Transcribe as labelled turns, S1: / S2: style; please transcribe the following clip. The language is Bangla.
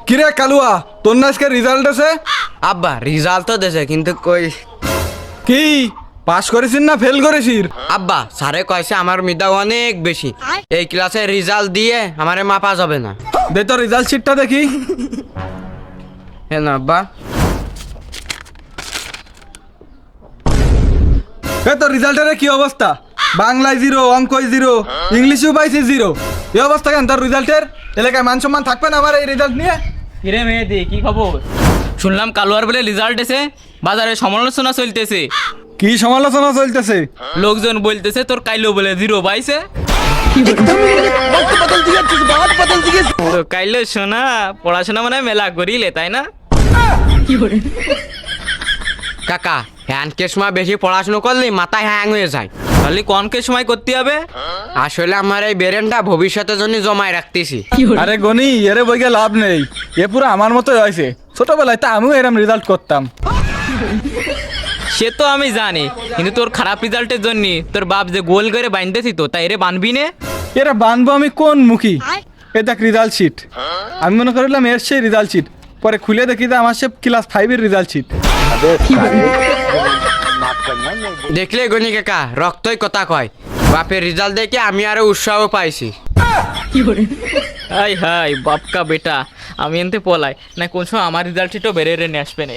S1: কিরে কালুয়া, তোর না আজকে রেজাল্ট আছে?
S2: আব্বা রেজাল্ট তো দেছে কিন্তু কই
S1: কি পাস করেছিস না ফেল করেছিস?
S2: আব্বা স্যারে কইছে আমার মিদা অনেক বেশি, এই ক্লাসে রেজাল্ট দিয়ে আমারে মাপা যাবে না।
S1: দে তোর রেজাল্ট শিটটা দেখি।
S2: হ্যাঁ না আব্বা,
S1: তোর রেজাল্টের কি অবস্থা? বাংলায় 0, অঙ্কয় 0, ইংলিশেও পাইছি 0। এই অবস্থা কেন তোর রেজাল্টের? এলাকায় মান সম্মান থাকবে না আমার এই রেজাল্ট নিয়ে?
S3: কিরে মেহেদি, কি খবর? শুনলাম কালুয়ার বলে রেজাল্ট এসে বাজারে সমালোচনা চলতেছে।
S1: কি সমালোচনা চলতেছে?
S3: লোকজন বলতেছে তোর কাইলো বলে 0 পাইছে। তো কাইলো শোনা পড়াশোনা মানে মেলা করিলে তাই না?
S2: কাকা হ্যান্ডকে সময় বেশি পড়াশোনা করলে মাথায় হ্যাং হয়ে যায়।
S3: তাহলে কনকে সময় করতে হবে?
S2: আসলে আমার এই ব্রেনটা ভবিষ্যতের জন্য জমায় রাখতেছি।
S1: আরে গনি, এরে বইকে লাভ নেই, এ পুরো আমার মতোই হয়েছে। ছোটবেলায় তো আমিও এরম রেজাল্ট করতাম।
S3: সে তো আমি জানি, কিন্তু তোর খারাপ রেজাল্টের জন্য তোর বাপ যে গোল করে বাইনতেছি তো তাই এরে বানবি নে।
S1: এরা বানবো আমি কোন মুখী? এ দেখ রেজাল্ট শিট। আমি মনে করলাম এর সেই রেজাল্ট শিট, পরে খুলে দেখি যে আমার সে ক্লাস 5-এর রেজাল্ট শিট।
S2: দেখলে গনি কাকা রক্তই কথা কয়, বাপের রেজাল্ট দেখে আমি আরো উৎসাহ পাইছি।
S3: হাই হাই বাপকা বেটা, আমি এনতে পলাই না কোন সময় আমার রেজাল্ট শিটও বেড়ে নিয়ে আসবে না।